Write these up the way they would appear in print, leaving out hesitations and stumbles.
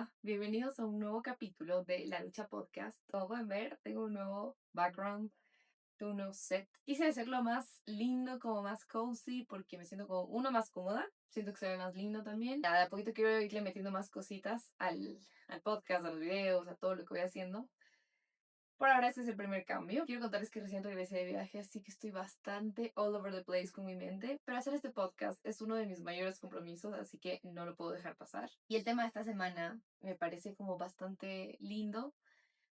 Hola, bienvenidos a un nuevo capítulo de La Lucha Podcast. Como pueden ver, tengo un nuevo background, tengo un nuevo set. Quise hacerlo más lindo, como más cozy, porque me siento como uno más cómoda. Siento que se ve más lindo también. Ya, de a poquito quiero irle metiendo más cositas al podcast, a los videos, a todo lo que voy haciendo. Por ahora este es el primer cambio. Quiero contarles que recién regresé de viaje, así que estoy bastante all over the place con mi mente. Pero hacer este podcast es uno de mis mayores compromisos, así que no lo puedo dejar pasar. Y el tema de esta semana me parece como bastante lindo,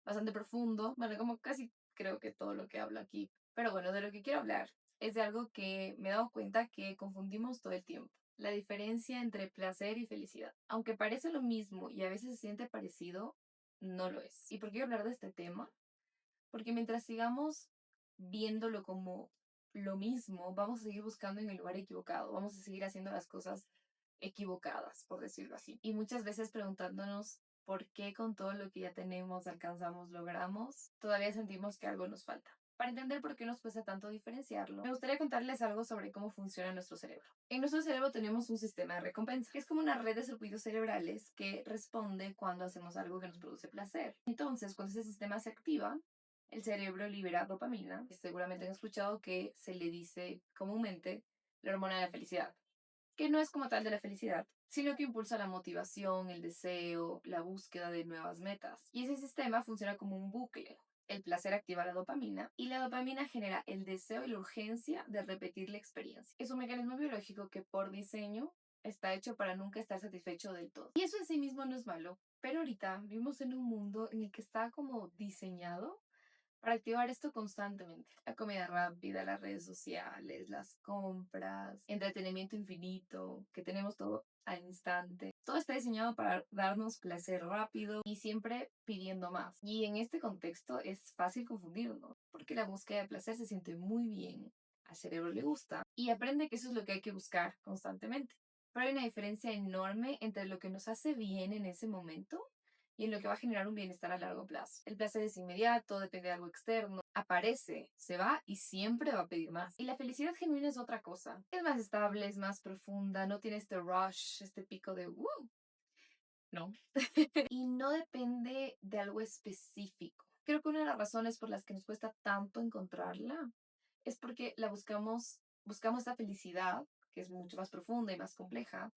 bastante profundo. Bueno, como casi creo que todo lo que hablo aquí. Pero bueno, de lo que quiero hablar es de algo que me he dado cuenta que confundimos todo el tiempo. La diferencia entre placer y felicidad. Aunque parece lo mismo y a veces se siente parecido, no lo es. ¿Y por qué quiero hablar de este tema? Porque mientras sigamos viéndolo como lo mismo, vamos a seguir buscando en el lugar equivocado, vamos a seguir haciendo las cosas equivocadas, por decirlo así. Y muchas veces preguntándonos por qué con todo lo que ya tenemos, alcanzamos, logramos, todavía sentimos que algo nos falta. Para entender por qué nos cuesta tanto diferenciarlo, me gustaría contarles algo sobre cómo funciona nuestro cerebro. En nuestro cerebro tenemos un sistema de recompensa, que es como una red de circuitos cerebrales que responde cuando hacemos algo que nos produce placer. Entonces, cuando ese sistema se activa, el cerebro libera dopamina. Seguramente han escuchado que se le dice comúnmente la hormona de la felicidad, que no es como tal de la felicidad, sino que impulsa la motivación, el deseo, la búsqueda de nuevas metas. Y ese sistema funciona como un bucle. El placer activa la dopamina y la dopamina genera el deseo y la urgencia de repetir la experiencia. Es un mecanismo biológico que por diseño está hecho para nunca estar satisfecho del todo. Y eso en sí mismo no es malo, pero ahorita vivimos en un mundo en el que está como diseñado para activar esto constantemente. La comida rápida, las redes sociales, las compras, entretenimiento infinito, que tenemos todo al instante. Todo está diseñado para darnos placer rápido y siempre pidiendo más. Y en este contexto es fácil confundirnos, porque la búsqueda de placer se siente muy bien, al cerebro le gusta y aprende que eso es lo que hay que buscar constantemente. Pero hay una diferencia enorme entre lo que nos hace bien en ese momento y en lo que va a generar un bienestar a largo plazo. El placer es inmediato, depende de algo externo, aparece, se va y siempre va a pedir más. Y la felicidad genuina es otra cosa. Es más estable, es más profunda, no tiene este rush, este pico de ¡wow! No. Y no depende de algo específico. Creo que una de las razones por las que nos cuesta tanto encontrarla es porque buscamos esta felicidad, que es mucho más profunda y más compleja,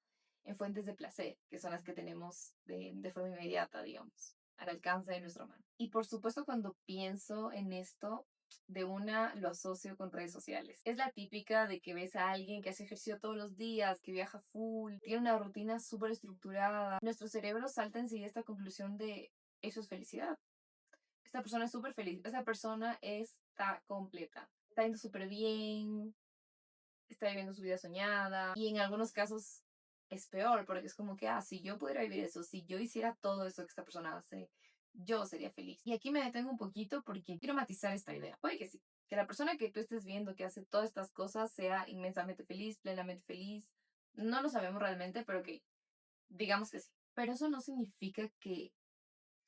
en fuentes de placer, que son las que tenemos de forma inmediata, digamos, al alcance de nuestra mano. Y por supuesto, cuando pienso en esto, de una lo asocio con redes sociales. Es la típica de que ves a alguien que hace ejercicio todos los días, que viaja full, tiene una rutina súper estructurada. Nuestro cerebro salta enseguida a esta conclusión de eso es felicidad. Esta persona es súper feliz, esta persona está completa, está yendo súper bien, está viviendo su vida soñada y en algunos casos es peor porque es como que, si yo pudiera vivir eso, si yo hiciera todo eso que esta persona hace, yo sería feliz. Y aquí me detengo un poquito porque quiero matizar esta idea. Puede que sí, que la persona que tú estés viendo que hace todas estas cosas sea inmensamente feliz, plenamente feliz. No lo sabemos realmente, pero que digamos que sí. Pero eso no significa que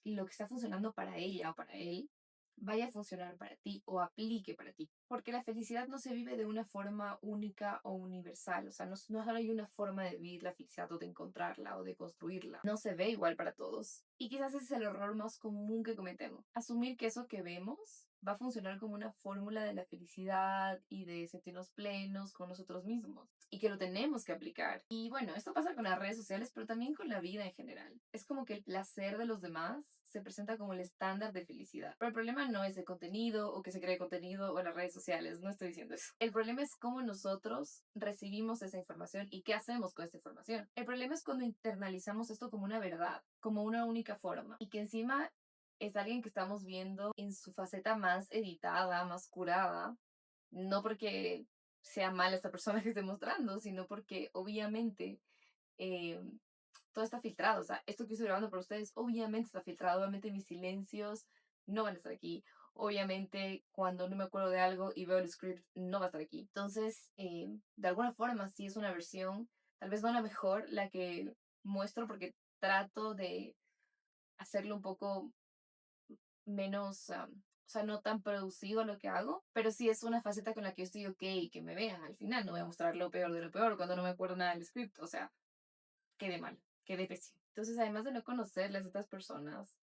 lo que está funcionando para ella o para él vaya a funcionar para ti o aplique para ti. Porque la felicidad no se vive de una forma única o universal. O sea, no solo hay una forma de vivir la felicidad o de encontrarla o de construirla. No se ve igual para todos. Y quizás ese es el error más común que cometemos. Asumir que eso que vemos va a funcionar como una fórmula de la felicidad y de sentirnos plenos con nosotros mismos. Y que lo tenemos que aplicar. Y bueno, esto pasa con las redes sociales, pero también con la vida en general. Es como que el placer de los demás se presenta como el estándar de felicidad. Pero el problema no es el contenido o que se cree contenido o las redes sociales, no estoy diciendo eso. El problema es cómo nosotros recibimos esa información y qué hacemos con esa información. El problema es cuando internalizamos esto como una verdad, como una única forma y que encima es alguien que estamos viendo en su faceta más editada, más curada, no porque sea mala esta persona que esté mostrando, sino porque obviamente eh, todo está filtrado. O sea, esto que estoy grabando para ustedes, obviamente está filtrado. Obviamente mis silencios no van a estar aquí. Obviamente cuando no me acuerdo de algo y veo el script, no va a estar aquí. Entonces, de alguna forma, sí es una versión, tal vez no la mejor, la que muestro porque trato de hacerlo un poco menos, o sea, no tan producido lo que hago, pero sí es una faceta con la que yo estoy ok, que me vean al final. No voy a mostrar lo peor de lo peor cuando no me acuerdo nada del script. O sea, quedé mal, quedé pésimo. Entonces, además de no conocer las otras personas,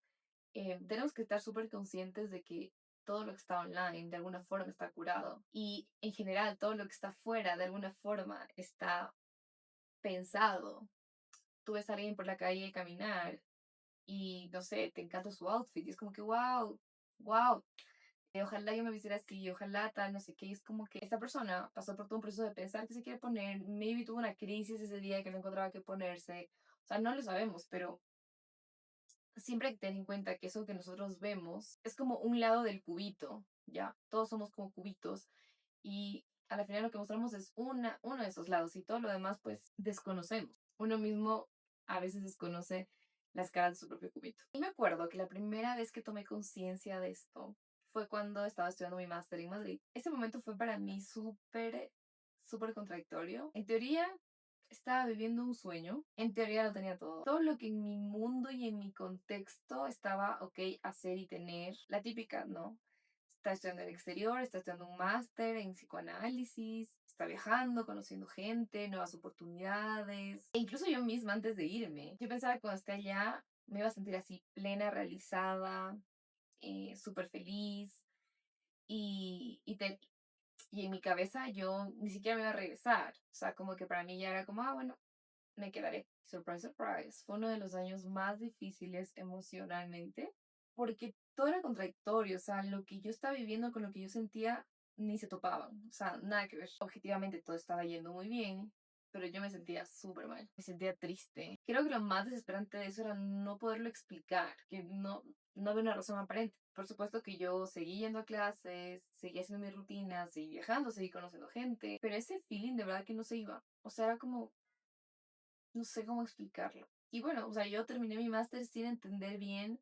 tenemos que estar súper conscientes de que todo lo que está online de alguna forma está curado y en general todo lo que está fuera de alguna forma está pensado. Tú ves a alguien por la calle caminar y no sé, te encanta su outfit y es como que wow, wow, ojalá yo me vistiera así, ojalá tal, no sé qué, y es como que esta persona pasó por todo un proceso de pensar que se quiere poner, maybe tuvo una crisis ese día que no encontraba qué ponerse, o sea, no lo sabemos, pero siempre hay que tener en cuenta que eso que nosotros vemos es como un lado del cubito, ¿ya? Todos somos como cubitos y a la final lo que mostramos es uno de esos lados y todo lo demás pues desconocemos. Uno mismo a veces desconoce las caras de su propio cubito. Y me acuerdo que la primera vez que tomé conciencia de esto fue cuando estaba estudiando mi máster en Madrid. Ese momento fue para mí súper, súper contradictorio. En teoría estaba viviendo un sueño, en teoría lo tenía todo. Todo lo que en mi mundo y en mi contexto estaba ok hacer y tener, la típica, ¿no? Está estudiando en el exterior, está estudiando un máster en psicoanálisis, está viajando, conociendo gente, nuevas oportunidades. E incluso yo misma antes de irme, yo pensaba que cuando esté allá me iba a sentir así plena, realizada, súper feliz y en mi cabeza yo ni siquiera me iba a regresar. O sea, como que para mí ya era como, bueno, me quedaré. Surprise, surprise. Fue uno de los años más difíciles emocionalmente porque todo era contradictorio. O sea, lo que yo estaba viviendo con lo que yo sentía ni se topaban. O sea, nada que ver. Objetivamente todo estaba yendo muy bien, pero yo me sentía súper mal. Me sentía triste. Creo que lo más desesperante de eso era no poderlo explicar, que no había una razón aparente. Por supuesto que yo seguí yendo a clases, seguí haciendo mis rutinas, seguí viajando, seguí conociendo gente, pero ese feeling de verdad que no se iba. O sea, era como, no sé cómo explicarlo. Y bueno, o sea, yo terminé mi máster sin entender bien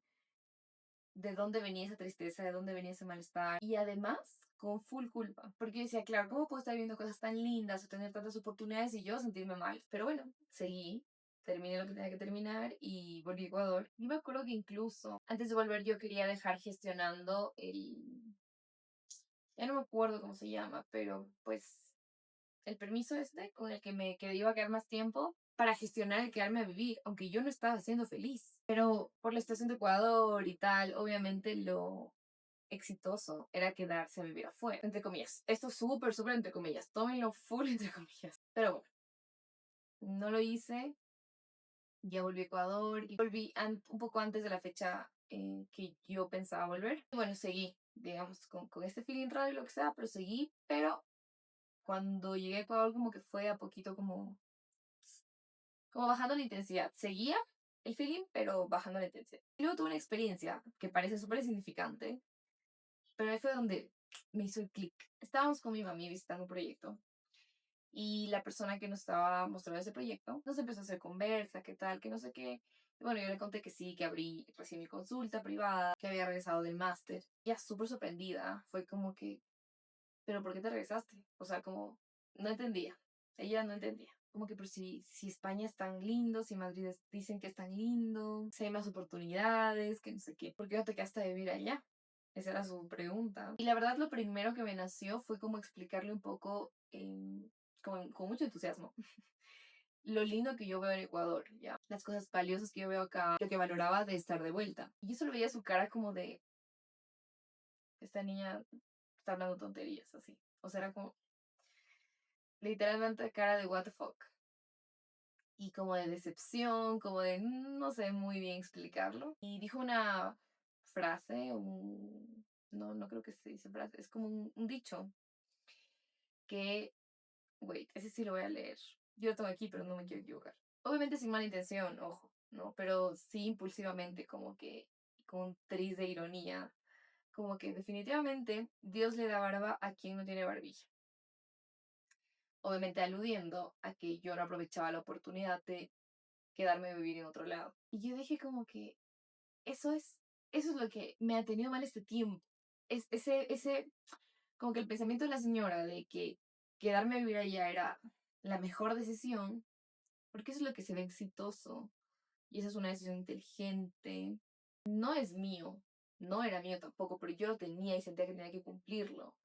de dónde venía esa tristeza, de dónde venía ese malestar. Y además, con full culpa. Porque yo decía, claro, ¿cómo puedo estar viendo cosas tan lindas o tener tantas oportunidades y yo sentirme mal? Pero bueno, seguí. Terminé lo que tenía que terminar y volví a Ecuador. Y me acuerdo que incluso antes de volver yo quería dejar gestionando ya no me acuerdo cómo se llama, pero pues el permiso este con el que iba a quedar más tiempo para gestionar el quedarme a vivir, aunque yo no estaba siendo feliz. Pero por la situación de Ecuador y tal, obviamente lo exitoso era quedarse a vivir afuera, entre comillas. Esto súper, súper entre comillas. Tómenlo full entre comillas. Pero bueno, no lo hice. Ya volví a Ecuador y volví un poco antes de la fecha que yo pensaba volver. Y bueno, seguí, digamos, con este feeling raro y lo que sea, pero seguí. Pero cuando llegué a Ecuador como que fue a poquito como bajando la intensidad. Seguía el feeling, pero bajando la intensidad. Y luego tuve una experiencia que parece súper insignificante, pero ahí fue donde me hizo el clic. Estábamos con mi mami visitando un proyecto y la persona que nos estaba mostrando ese proyecto nos empezó a hacer conversa, qué tal, que no sé qué. Y bueno, yo le conté que sí, que abrí recién mi consulta privada, que había regresado del máster. Ya súper sorprendida, fue como que, ¿pero por qué te regresaste? O sea, como, no entendía. Ella no entendía. Como que, pero si España es tan lindo, si Madrid dicen que es tan lindo, si hay más oportunidades, que no sé qué, ¿por qué no te quedaste a vivir allá? Esa era su pregunta. Y la verdad, lo primero que me nació fue como explicarle un poco, con mucho entusiasmo, lo lindo que yo veo en Ecuador, ¿ya? Las cosas valiosas que yo veo acá, lo que valoraba de estar de vuelta. Y yo solo veía su cara como de, esta niña está hablando tonterías, así. O sea, era como, literalmente cara de what the fuck. Y como de decepción, como de no sé muy bien explicarlo. Y dijo una frase, no creo que se dice frase, es como un dicho que, wait, ese sí lo voy a leer. Yo lo tengo aquí, pero no me quiero equivocar. Obviamente sin mala intención, ojo, ¿no? Pero sí impulsivamente, como que con un tris de ironía, como que definitivamente Dios le da barba a quien no tiene barbilla. Obviamente aludiendo a que yo no aprovechaba la oportunidad de quedarme a vivir en otro lado. Y yo dije como que eso es lo que me ha tenido mal este tiempo. Como que el pensamiento de la señora de que quedarme a vivir allá era la mejor decisión, porque eso es lo que se ve exitoso y esa es una decisión inteligente. No es mío, no era mío tampoco, pero yo lo tenía y sentía que tenía que cumplirlo,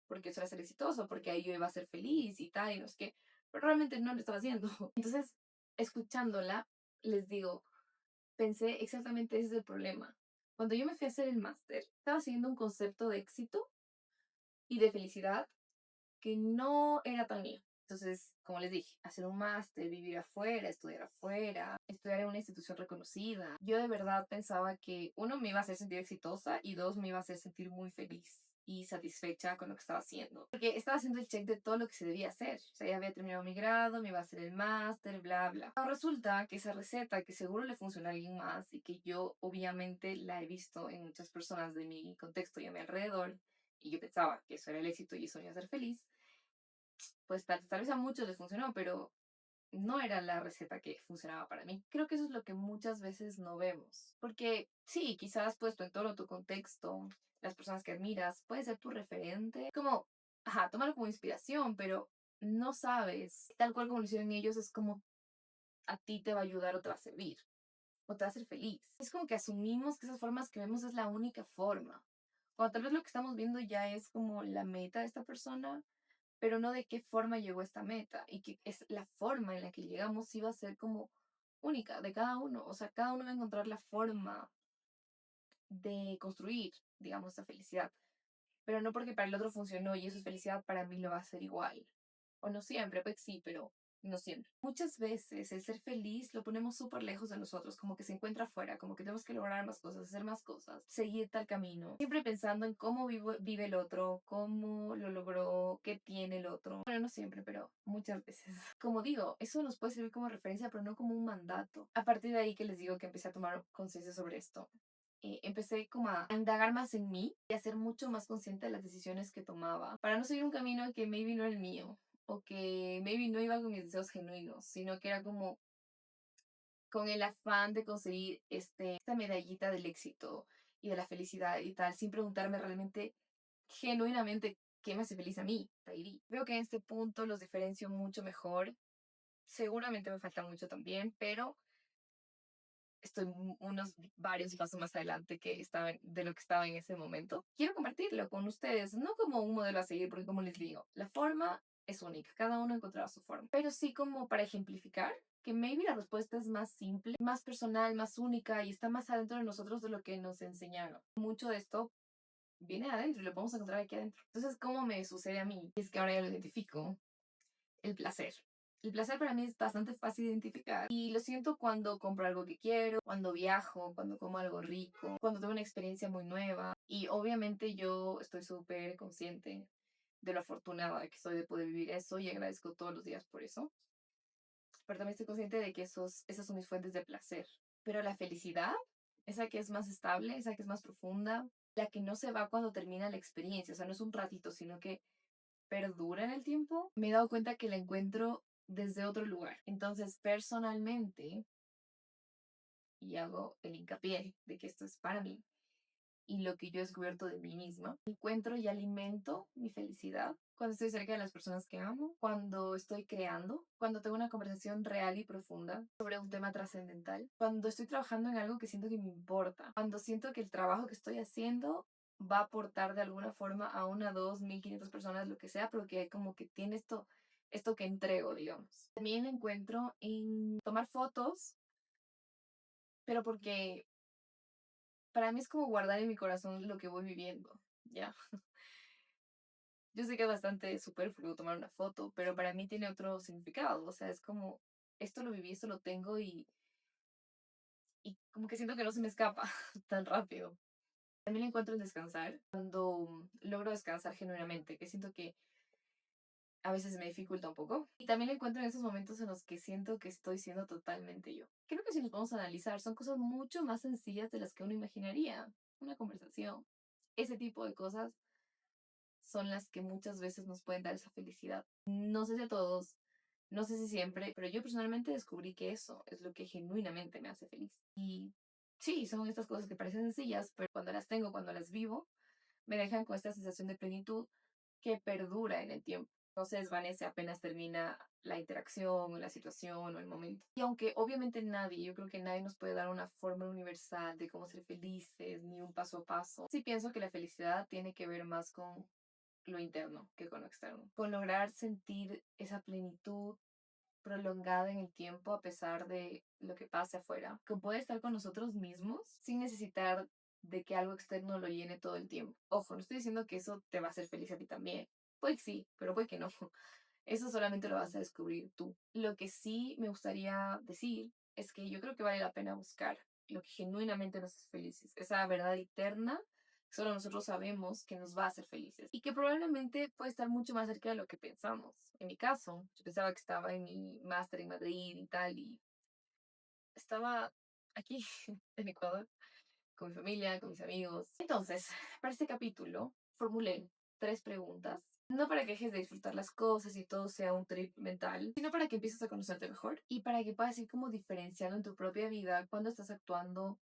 porque eso era ser exitoso, porque ahí yo iba a ser feliz y tal, y no sé qué, pero realmente no lo estaba haciendo. Entonces, escuchándola, les digo, pensé exactamente ese es el problema. Cuando yo me fui a hacer el máster, estaba siguiendo un concepto de éxito y de felicidad que no era tan mío. Entonces, como les dije, hacer un máster, vivir afuera, estudiar en una institución reconocida. Yo de verdad pensaba que uno me iba a hacer sentir exitosa y dos me iba a hacer sentir muy feliz y satisfecha con lo que estaba haciendo. Porque estaba haciendo el check de todo lo que se debía hacer. O sea, ya había terminado mi grado, me iba a hacer el máster, bla, bla. Pero resulta que esa receta que seguro le funciona a alguien más y que yo obviamente la he visto en muchas personas de mi contexto y a mi alrededor, y yo pensaba que eso era el éxito y eso me iba a hacer feliz, pues tal vez a muchos les funcionó, pero no era la receta que funcionaba para mí. Creo que eso es lo que muchas veces no vemos. Porque sí, quizás pues tu entorno, tu contexto, las personas que admiras, puede ser tu referente. Como, ajá, tómalo como inspiración, pero no sabes, tal cual como lo hicieron ellos, es como a ti te va a ayudar o te va a servir o te va a hacer feliz. Es como que asumimos que esas formas que vemos es la única forma. Cuando tal vez lo que estamos viendo ya es como la meta de esta persona, pero no de qué forma llegó a esta meta y que es la forma en la que llegamos sí va a ser como única de cada uno. O sea, cada uno va a encontrar la forma de construir, digamos, esa felicidad. Pero no porque para el otro funcionó y eso es felicidad, para mí lo va a ser igual. O no siempre, pues sí, pero no siempre. Muchas veces el ser feliz lo ponemos súper lejos de nosotros, como que se encuentra afuera, como que tenemos que lograr más cosas, hacer más cosas, seguir tal camino. Siempre pensando en cómo vive el otro, cómo lo logró, qué tiene el otro. Bueno, no siempre, pero muchas veces. Como digo, eso nos puede servir como referencia, pero no como un mandato. A partir de ahí que les digo que empecé a tomar conciencia sobre esto, empecé como a indagar más en mí y a ser mucho más consciente de las decisiones que tomaba para no seguir un camino que maybe no era el mío o que maybe no iba con mis deseos genuinos, sino que era como con el afán de conseguir esta medallita del éxito y de la felicidad y tal, sin preguntarme realmente, genuinamente, qué me hace feliz a mí, Tairi. Veo que en este punto los diferencio mucho mejor. Seguramente me falta mucho también, pero estoy unos varios pasos más adelante que estaba de lo que estaba en ese momento. Quiero compartirlo con ustedes, no como un modelo a seguir, porque como les digo, la forma es única, cada uno encontrará su forma, pero sí como para ejemplificar que maybe la respuesta es más simple, más personal, más única y está más adentro de nosotros de lo que nos enseñaron. Mucho de esto viene de adentro y lo podemos encontrar aquí adentro. Entonces, ¿cómo me sucede a mí? Es que ahora ya lo identifico. El placer. El placer para mí es bastante fácil de identificar y lo siento cuando compro algo que quiero, cuando viajo, cuando como algo rico, cuando tengo una experiencia muy nueva y obviamente yo estoy súper consciente de lo afortunada que soy de poder vivir eso y agradezco todos los días por eso, pero también estoy consciente de que esas son mis fuentes de placer. Pero la felicidad, esa que es más estable, esa que es más profunda, la que no se va cuando termina la experiencia, o sea, no es un ratito, sino que perdura en el tiempo, me he dado cuenta que la encuentro desde otro lugar. Entonces, personalmente, y hago el hincapié de que esto es para mí y lo que yo he descubierto de mí misma, encuentro y alimento mi felicidad cuando estoy cerca de las personas que amo, cuando estoy creando, cuando tengo una conversación real y profunda sobre un tema trascendental, cuando estoy trabajando en algo que siento que me importa, cuando siento que el trabajo que estoy haciendo va a aportar de alguna forma a una, dos, 1500 personas, lo que sea, pero que como que tiene esto que entrego, digamos. También encuentro en tomar fotos, pero porque para mí es como guardar en mi corazón lo que voy viviendo, ¿ya? Yo sé que es bastante superfluo tomar una foto, pero para mí tiene otro significado, o sea, es como, esto lo viví, esto lo tengo y como que siento que no se me escapa tan rápido. También encuentro en descansar, cuando logro descansar genuinamente, que siento que a veces me dificulta un poco. Y también lo encuentro en esos momentos en los que siento que estoy siendo totalmente yo. Creo que si nos vamos a analizar, son cosas mucho más sencillas de las que uno imaginaría. Una conversación, ese tipo de cosas son las que muchas veces nos pueden dar esa felicidad. No sé si a todos, no sé si siempre, pero yo personalmente descubrí que eso es lo que genuinamente me hace feliz. Y sí, son estas cosas que parecen sencillas, pero cuando las tengo, cuando las vivo, me dejan con esta sensación de plenitud que perdura en el tiempo. No se desvanece apenas termina la interacción, o la situación o el momento. Y aunque obviamente nadie, yo creo que nadie nos puede dar una fórmula universal de cómo ser felices, ni un paso a paso, sí pienso que la felicidad tiene que ver más con lo interno que con lo externo. Con lograr sentir esa plenitud prolongada en el tiempo a pesar de lo que pase afuera, que puede estar con nosotros mismos sin necesitar de que algo externo lo llene todo el tiempo. Ojo, no estoy diciendo que eso te va a hacer feliz a ti también. Puede que sí, pero puede que no. Eso solamente lo vas a descubrir tú. Lo que sí me gustaría decir es que yo creo que vale la pena buscar lo que genuinamente nos hace felices, esa verdad eterna que solo nosotros sabemos que nos va a hacer felices y que probablemente puede estar mucho más cerca de lo que pensamos. En mi caso, yo pensaba que estaba en mi máster en Madrid y tal, y estaba aquí en Ecuador con mi familia, con mis amigos. Entonces, para este capítulo formulé 3 preguntas, no para que dejes de disfrutar las cosas y todo sea un trip mental, sino para que empieces a conocerte mejor y para que puedas ir como diferenciando en tu propia vida cuando estás actuando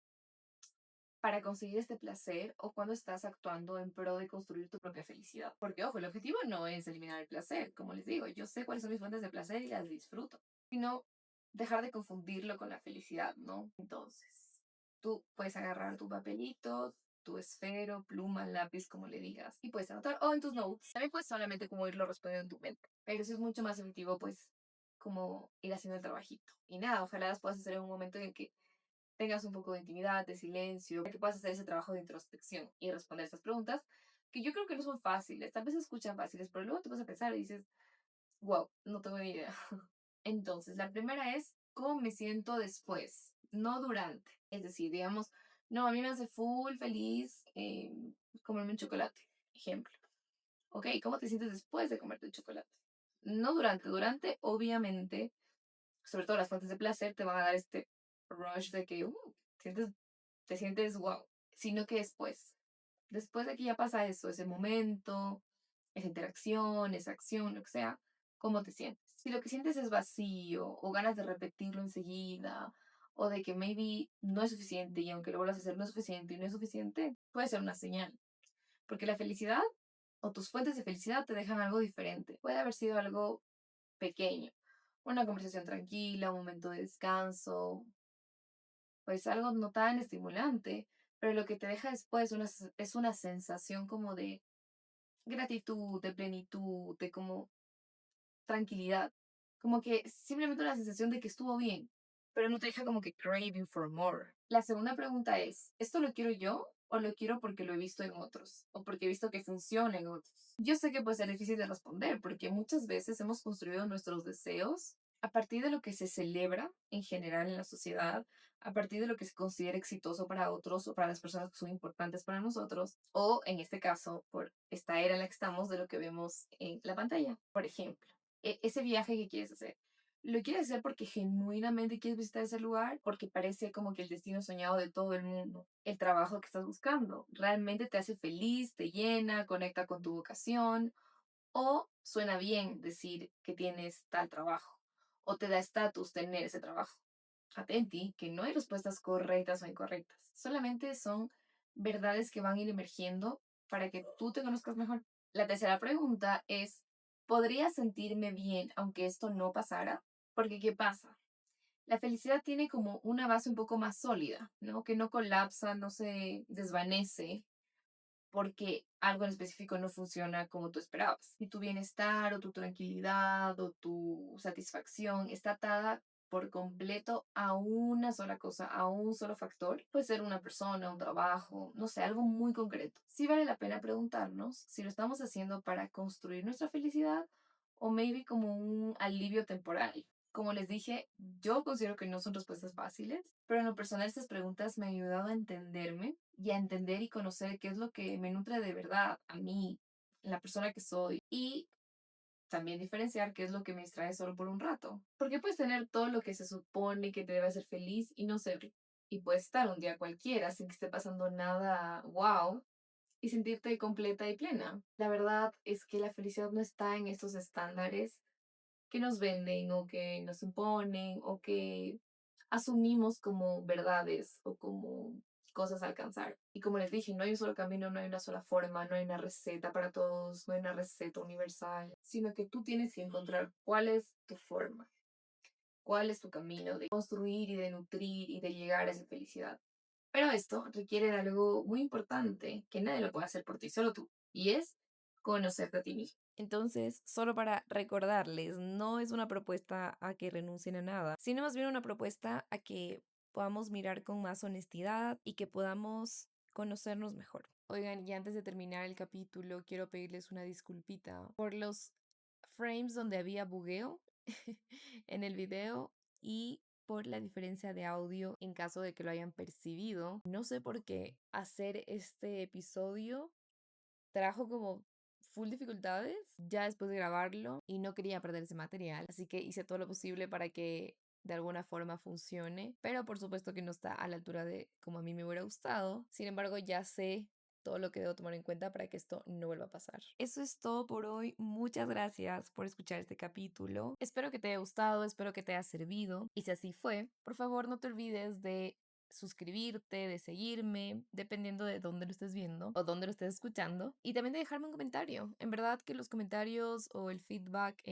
para conseguir este placer o cuando estás actuando en pro de construir tu propia felicidad. Porque, ojo, el objetivo no es eliminar el placer, como les digo, yo sé cuáles son mis fuentes de placer y las disfruto, sino dejar de confundirlo con la felicidad, ¿no? Entonces, tú puedes agarrar tu papelito, tu esfero, pluma, lápiz, como le digas, y puedes anotar, o en tus notes. También puedes solamente como irlo respondiendo en tu mente, pero eso es mucho más efectivo, pues, como ir haciendo el trabajito. Y nada, ojalá las puedas hacer en un momento en el que tengas un poco de intimidad, de silencio, para que puedas hacer ese trabajo de introspección y responder estas preguntas, que yo creo que no son fáciles, tal vez se escuchan fáciles, pero luego te vas a pensar y dices, wow, no tengo ni idea. Entonces, la primera es, ¿cómo me siento después? No durante. Es decir, digamos, no, a mí me hace full feliz comerme un chocolate, ejemplo. Ok, ¿cómo te sientes después de comerte el chocolate? No durante. Durante, obviamente, sobre todo las fuentes de placer, te van a dar este rush de que te sientes wow, sino que después de que ya pasa eso, ese momento, esa interacción, esa acción, lo que sea, ¿cómo te sientes? Si lo que sientes es vacío o ganas de repetirlo enseguida o de que maybe no es suficiente y aunque lo vuelvas a hacer no es suficiente y no es suficiente, puede ser una señal, porque la felicidad o tus fuentes de felicidad te dejan algo diferente. Puede haber sido algo pequeño, una conversación tranquila, un momento de descanso, pues algo no tan estimulante, pero lo que te deja después es una sensación como de gratitud, de plenitud, de como tranquilidad, como que simplemente una sensación de que estuvo bien, pero no te deja como que craving for more. La segunda pregunta es, ¿esto lo quiero yo o lo quiero porque lo he visto en otros o porque he visto que funciona en otros? Yo sé que puede ser difícil de responder porque muchas veces hemos construido nuestros deseos a partir de lo que se celebra en general en la sociedad, a partir de lo que se considera exitoso para otros o para las personas que son importantes para nosotros, o en este caso, por esta era en la que estamos, de lo que vemos en la pantalla. Por ejemplo, ese viaje que quieres hacer. ¿Lo quieres hacer porque genuinamente quieres visitar ese lugar? Porque parece como que el destino soñado de todo el mundo. El trabajo que estás buscando realmente te hace feliz, te llena, conecta con tu vocación. O suena bien decir que tienes tal trabajo. O te da estatus tener ese trabajo. Atenti, que no hay respuestas correctas o incorrectas. Solamente son verdades que van a ir emergiendo para que tú te conozcas mejor. La tercera pregunta es, ¿podría sentirme bien aunque esto no pasara? Porque, ¿qué pasa? La felicidad tiene como una base un poco más sólida, ¿no? Que no colapsa, no se desvanece porque algo en específico no funciona como tú esperabas. Si tu bienestar o tu tranquilidad o tu satisfacción está atada por completo a una sola cosa, a un solo factor, puede ser una persona, un trabajo, no sé, algo muy concreto. Sí vale la pena preguntarnos si lo estamos haciendo para construir nuestra felicidad o maybe como un alivio temporal. Como les dije, yo considero que no son respuestas fáciles, pero en lo personal estas preguntas me han ayudado a entenderme y a entender y conocer qué es lo que me nutre de verdad a mí, la persona que soy, y también diferenciar qué es lo que me distrae solo por un rato. Porque puedes tener todo lo que se supone que te debe hacer feliz y no serlo. Y puedes estar un día cualquiera sin que esté pasando nada wow y sentirte completa y plena. La verdad es que la felicidad no está en estos estándares que nos venden o que nos imponen o que asumimos como verdades o como cosas a alcanzar. Y como les dije, no hay un solo camino, no hay una sola forma, no hay una receta para todos, no hay una receta universal, sino que tú tienes que encontrar cuál es tu forma, cuál es tu camino de construir y de nutrir y de llegar a esa felicidad. Pero esto requiere de algo muy importante que nadie lo puede hacer por ti, solo tú, y es conocerte a ti mismo. Entonces, solo para recordarles, no es una propuesta a que renuncien a nada, sino más bien una propuesta a que podamos mirar con más honestidad y que podamos conocernos mejor. Oigan, y antes de terminar el capítulo, quiero pedirles una disculpita por los frames donde había bugueo en el video y por la diferencia de audio en caso de que lo hayan percibido. No sé por qué hacer este episodio trajo como full dificultades ya después de grabarlo y no quería perder ese material, así que hice todo lo posible para que de alguna forma funcione, pero por supuesto que no está a la altura de como a mí me hubiera gustado. Sin embargo, ya sé todo lo que debo tomar en cuenta para que esto no vuelva a pasar. Eso es todo por hoy. Muchas gracias por escuchar este capítulo. Espero que te haya gustado, espero que te haya servido. Y si así fue, por favor no te olvides de suscribirte, de seguirme, dependiendo de dónde lo estés viendo o dónde lo estés escuchando. Y también de dejarme un comentario. En verdad que los comentarios o el feedback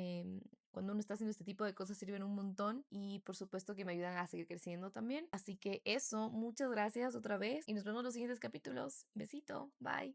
cuando uno está haciendo este tipo de cosas sirven un montón y por supuesto que me ayudan a seguir creciendo también. Así que eso, muchas gracias otra vez y nos vemos en los siguientes capítulos. Besito, bye.